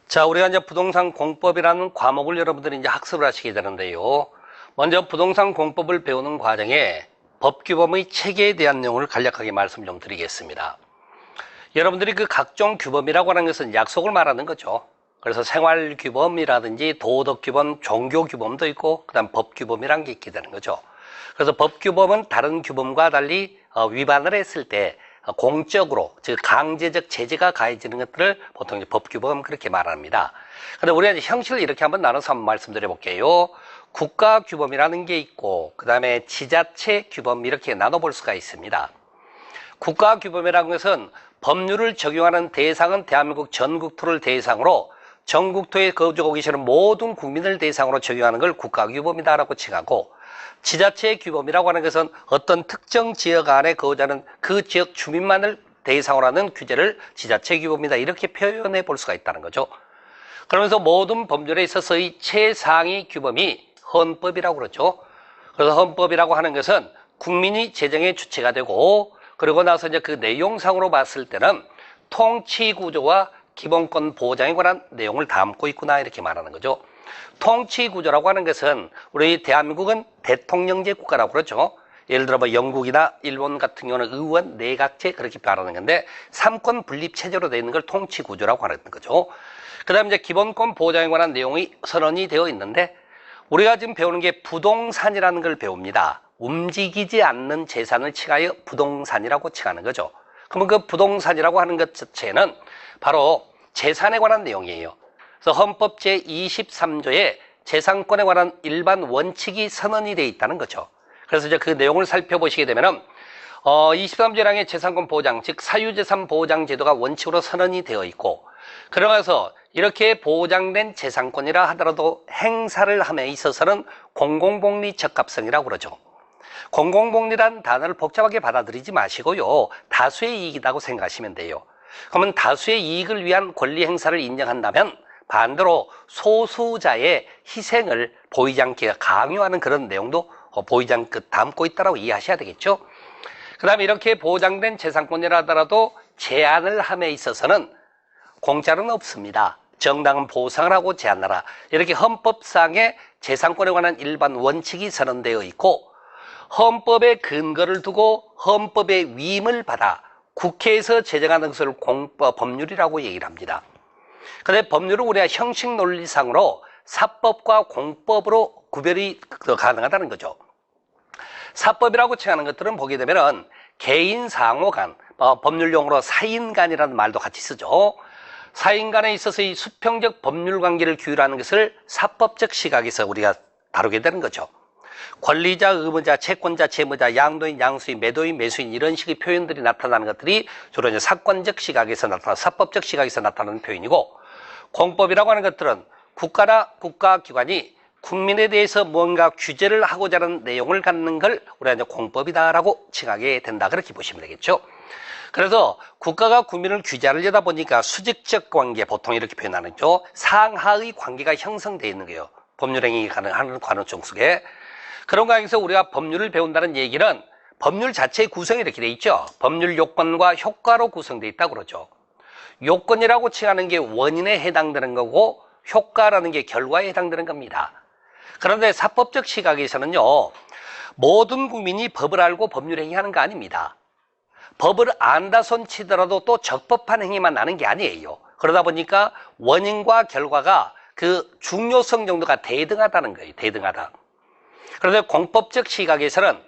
자, 우리가 이제 부동산 공법이라는 과목을 여러분들이 이제 학습을 하시게 되는데요. 먼저 부동산 공법을 배우는 과정에 법규범의 체계에 대한 내용을 간략하게 말씀 좀 드리겠습니다. 여러분들이 그 각종 규범이라고 하는 것은 약속을 말하는 거죠. 그래서 생활규범이라든지 도덕규범, 종교규범도 있고 그다음 법규범이라는 게 있게 되는 거죠. 그래서 법규범은 다른 규범과 달리 위반을 했을 때 공적으로, 즉 강제적 제재가 가해지는 것들을 보통 이제 법규범 그렇게 말합니다. 근데 우리가 이제 형식을 이렇게 한번 나눠서 한번 말씀드려 볼게요. 국가규범이라는 게 있고 그다음에 지자체 규범 이렇게 나눠볼 수가 있습니다. 국가규범이라는 것은 법률을 적용하는 대상은 대한민국 전국토를 대상으로 전국토에 거주하고 계시는 모든 국민을 대상으로 적용하는 걸 국가규범이다라고 칭하고, 지자체 규범이라고 하는 것은 어떤 특정 지역 안에 거주하는 그 지역 주민만을 대상으로 하는 규제를 지자체 규범이다 이렇게 표현해 볼 수가 있다는 거죠. 그러면서 모든 법률에 있어서의 최상위 규범이 헌법이라고 그러죠. 그래서 헌법이라고 하는 것은 국민이 재정의 주체가 되고, 그러고 나서 이제 그 내용상으로 봤을 때는 통치 구조와 기본권 보장에 관한 내용을 담고 있구나 이렇게 말하는 거죠. 통치 구조라고 하는 것은 우리 대한민국은 대통령제 국가라고 그러죠. 예를 들어 뭐 영국이나 일본 같은 경우는 의원, 내각제 그렇게 말하는 건데 삼권 분립 체제로 되어 있는 걸 통치 구조라고 하는 거죠. 그다음에 이제 기본권 보장에 관한 내용이 선언이 되어 있는데, 우리가 지금 배우는 게 부동산이라는 걸 배웁니다. 움직이지 않는 재산을 칭하여 부동산이라고 칭하는 거죠. 그러면 그 부동산이라고 하는 것 자체는 바로 재산에 관한 내용이에요. 그래서 헌법 제23조에 재산권에 관한 일반 원칙이 선언이 되어 있다는 거죠. 그래서 이제 그 내용을 살펴보시게 되면은 23조량의 재산권 보장, 즉 사유재산 보장 제도가 원칙으로 선언이 되어 있고, 그러면서 이렇게 보장된 재산권이라 하더라도 행사를 함에 있어서는 공공복리 적합성이라고 그러죠. 공공복리란 단어를 복잡하게 받아들이지 마시고요, 다수의 이익이라고 생각하시면 돼요. 그러면 다수의 이익을 위한 권리 행사를 인정한다면 반대로 소수자의 희생을 보이지 않게 강요하는 그런 내용도 보이지 않게 담고 있다고 이해하셔야 되겠죠. 그 다음에 이렇게 보장된 재산권이라 하더라도 제한을 함에 있어서는 공짜는 없습니다. 정당한 보상을 하고 제한하라, 이렇게 헌법상의 재산권에 관한 일반 원칙이 선언되어 있고, 헌법의 근거를 두고 헌법의 위임을 받아 국회에서 제정하는 것을 법률이라고 얘기를 합니다. 그런데 법률은 우리가 형식 논리상으로 사법과 공법으로 구별이 가능하다는 거죠. 사법이라고 칭하는 것들은 보게 되면은 개인 상호 간, 법률 용어로 사인 간이라는 말도 같이 쓰죠. 사인 간에 있어서 이 수평적 법률 관계를 규율하는 것을 사법적 시각에서 우리가 다루게 되는 거죠. 권리자, 의무자, 채권자, 채무자, 양도인, 양수인, 매도인, 매수인 이런 식의 표현들이 나타나는 것들이 주로 이제 사건적 시각에서 나타나는, 사법적 시각에서 나타나는 표현이고, 공법이라고 하는 것들은 국가나 국가기관이 국민에 대해서 뭔가 규제를 하고자 하는 내용을 갖는 걸 우리가 이제 공법이다라고 칭하게 된다, 그렇게 보시면 되겠죠. 그래서 국가가 국민을 규제하려다 보니까 수직적 관계, 보통 이렇게 표현하는 거죠. 상하의 관계가 형성되어 있는 거예요. 법률행위 가능한 관원총 속에. 그런 관계에서 우리가 법률을 배운다는 얘기는 법률 자체의 구성이 이렇게 돼 있죠. 법률 요건과 효과로 구성되어 있다고 그러죠. 요건이라고 칭하는 게 원인에 해당되는 거고, 효과라는 게 결과에 해당되는 겁니다. 그런데 사법적 시각에서는요, 모든 국민이 법을 알고 법률 행위하는 거 아닙니다. 법을 안다 손 치더라도 또 적법한 행위만 나는 게 아니에요. 그러다 보니까 원인과 결과가 그 중요성 정도가 대등하다는 거예요. 대등하다. 그런데 공법적 시각에서는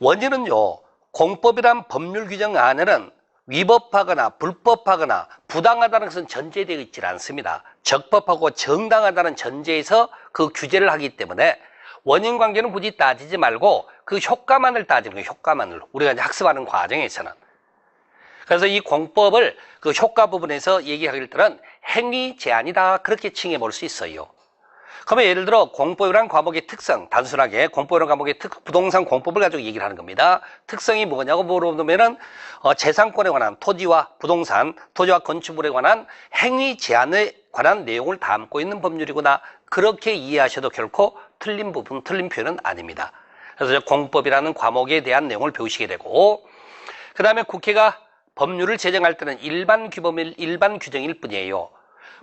원인은요, 공법이란 법률 규정 안에는 위법하거나 불법하거나 부당하다는 것은 전제되어 있지 않습니다. 적법하고 정당하다는 전제에서 그 규제를 하기 때문에 원인 관계는 굳이 따지지 말고 그 효과만을 따지는 거예요. 효과만을. 우리가 이제 학습하는 과정에서는. 그래서 이 공법을 그 효과 부분에서 얘기할 때는 행위 제한이다, 그렇게 칭해 볼 수 있어요. 그러면 예를 들어 공법이라는 과목의 특성, 단순하게 공법이라는 과목의 부동산 공법을 가지고 얘기를 하는 겁니다. 특성이 뭐냐고 물어보면은 재산권에 관한 토지와 부동산, 토지와 건축물에 관한 행위 제한에 관한 내용을 담고 있는 법률이구나, 그렇게 이해하셔도 결코 틀린 부분, 틀린 표현은 아닙니다. 그래서 공법이라는 과목에 대한 내용을 배우시게 되고, 그 다음에 국회가 법률을 제정할 때는 일반 규정일 뿐이에요.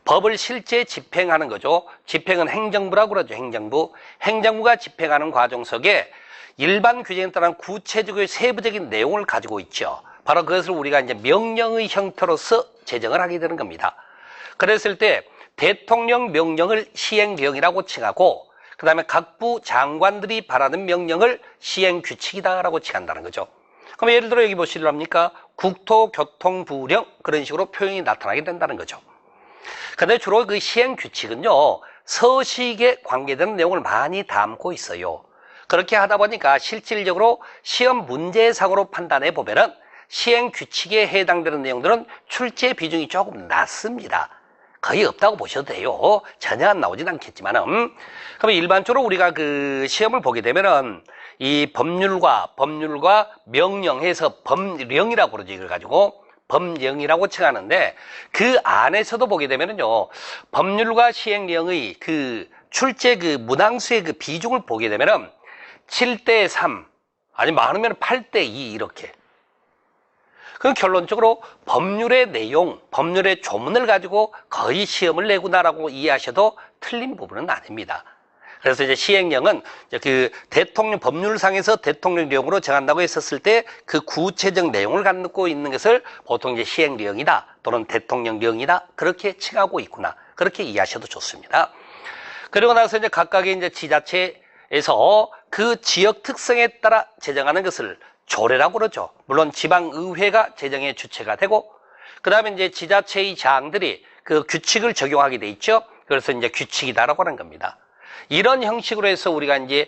법을 실제 집행하는 거죠. 집행은 행정부라고 그러죠. 행정부. 행정부가 집행하는 과정 속에 일반 규정에 따른 구체적이고 세부적인 내용을 가지고 있죠. 바로 그것을 우리가 이제 명령의 형태로서 제정을 하게 되는 겁니다. 그랬을 때 대통령 명령을 시행령이라고 칭하고, 그 다음에 각부 장관들이 바라는 명령을 시행규칙이다라고 칭한다는 거죠. 그럼 예를 들어 여기 보시렵니까? 국토교통부령, 그런 식으로 표현이 나타나게 된다는 거죠. 근데 주로 그 시행규칙은요, 서식에 관계되는 내용을 많이 담고 있어요. 그렇게 하다 보니까 실질적으로 시험 문제상으로 판단해 보면은 시행규칙에 해당되는 내용들은 출제 비중이 조금 낮습니다. 거의 없다고 보셔도 돼요. 전혀 안 나오진 않겠지만은. 그럼 일반적으로 우리가 그 시험을 보게 되면은 이 법률과 명령해서 법령이라고 그러죠. 이걸 가지고 법령이라고 칭하는데, 그 안에서도 보게 되면은요, 법률과 시행령의 그 출제 그 문항수의 그 비중을 보게 되면은 7대 3, 아니 많으면 8대 2 이렇게. 그럼 결론적으로 법률의 내용, 법률의 조문을 가지고 거의 시험을 내구나라고 이해하셔도 틀린 부분은 아닙니다. 그래서 이제 시행령은 그 대통령 법률상에서 대통령령으로 정한다고 했었을 때 그 구체적 내용을 갖고 있는 것을 보통 이제 시행령이다 또는 대통령령이다 그렇게 칭하고 있구나, 그렇게 이해하셔도 좋습니다. 그리고 나서 이제 각각의 이제 지자체에서 그 지역 특성에 따라 제정하는 것을 조례라고 그러죠. 물론 지방의회가 제정의 주체가 되고, 그 다음에 이제 지자체의 장들이 그 규칙을 적용하게 돼 있죠. 그래서 이제 규칙이다라고 하는 겁니다. 이런 형식으로 해서 우리가 이제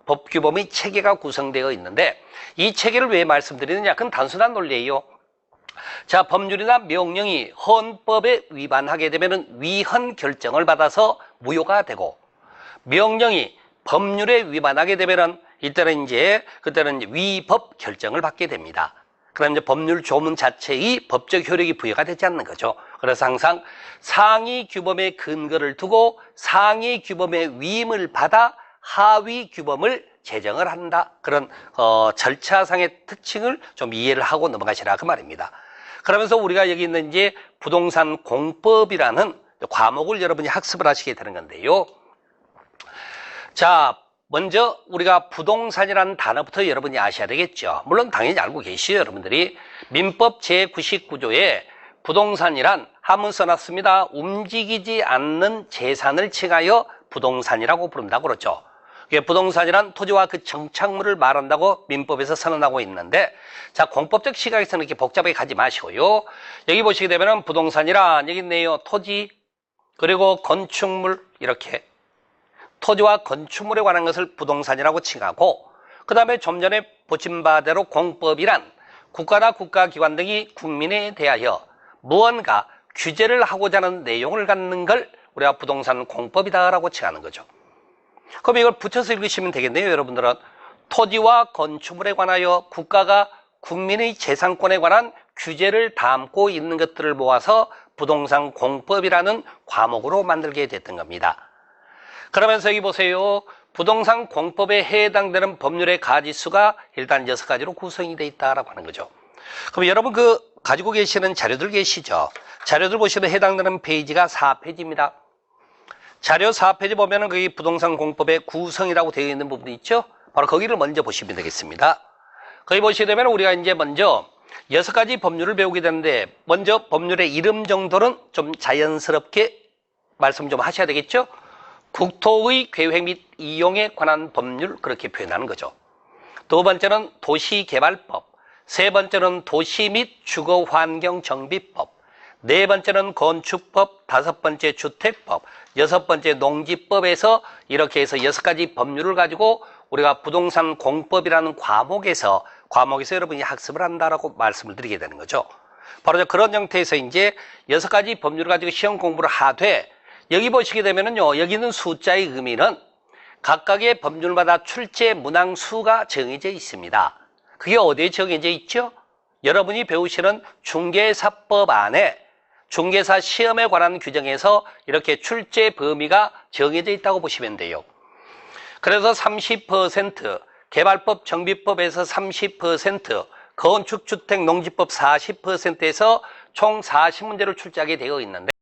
법규범의 체계가 구성되어 있는데, 이 체계를 왜 말씀드리느냐? 그건 단순한 논리예요. 자, 법률이나 명령이 헌법에 위반하게 되면은 위헌 결정을 받아서 무효가 되고, 명령이 법률에 위반하게 되면은 그때는 이제 위법 결정을 받게 됩니다. 그럼 이제 법률 조문 자체의 법적 효력이 부여가 되지 않는 거죠. 그래서 항상 상위 규범의 근거를 두고 상위 규범의 위임을 받아 하위 규범을 제정을 한다. 그런 절차상의 특징을 좀 이해를 하고 넘어가시라 그 말입니다. 그러면서 우리가 여기 있는 이제 부동산 공법이라는 과목을 여러분이 학습을 하시게 되는 건데요. 자, 먼저 우리가 부동산이라는 단어부터 여러분이 아셔야 되겠죠. 물론 당연히 알고 계시죠, 여러분들이. 민법 제99조에 부동산이란 한문 써놨습니다. 움직이지 않는 재산을 칭하여 부동산이라고 부른다고 그러죠. 부동산이란 토지와 그 정착물을 말한다고 민법에서 선언하고 있는데, 자, 공법적 시각에서는 이렇게 복잡하게 가지 마시고요. 여기 보시게 되면은 부동산이란 여기 있네요. 토지, 그리고 건축물, 이렇게. 토지와 건축물에 관한 것을 부동산이라고 칭하고, 그 다음에 좀 전에 보신 바대로 공법이란 국가나 국가기관 등이 국민에 대하여 무언가 규제를 하고자 하는 내용을 갖는 걸 우리가 부동산 공법이다라고 칭하는 거죠. 그럼 이걸 붙여서 읽으시면 되겠네요, 여러분들은. 토지와 건축물에 관하여 국가가 국민의 재산권에 관한 규제를 담고 있는 것들을 모아서 부동산 공법이라는 과목으로 만들게 됐던 겁니다. 그러면서 여기 보세요. 부동산 공법에 해당되는 법률의 가지수가 일단 6가지로 구성이 되어 있다라고 하는 거죠. 그럼 여러분 그 가지고 계시는 자료들 계시죠? 자료들 보시면 해당되는 페이지가 4페이지입니다. 자료 4페이지 보면은 거기 부동산 공법의 구성이라고 되어 있는 부분이 있죠? 바로 거기를 먼저 보시면 되겠습니다. 거기 보시게 되면 우리가 이제 먼저 6가지 법률을 배우게 되는데, 먼저 법률의 이름 정도는 좀 자연스럽게 말씀 좀 하셔야 되겠죠? 국토의 계획 및 이용에 관한 법률, 그렇게 표현하는 거죠. 두 번째는 도시개발법, 세 번째는 도시 및 주거환경정비법, 네 번째는 건축법, 다섯 번째 주택법, 여섯 번째 농지법에서 이렇게 해서 6가지 법률을 가지고 우리가 부동산 공법이라는 과목에서 여러분이 학습을 한다라고 말씀을 드리게 되는 거죠. 바로 그런 형태에서 이제 6가지 법률을 가지고 시험 공부를 하되, 여기 보시게 되면은요, 여기 있는 숫자의 의미는 각각의 법률마다 출제 문항 수가 정해져 있습니다. 그게 어디에 정해져 있죠? 여러분이 배우시는 중개사법 안에 중개사 시험에 관한 규정에서 이렇게 출제 범위가 정해져 있다고 보시면 돼요. 그래서 30%, 개발법, 정비법에서 30%, 건축, 주택, 농지법 40%에서 총 40문제를 출제하게 되어 있는데,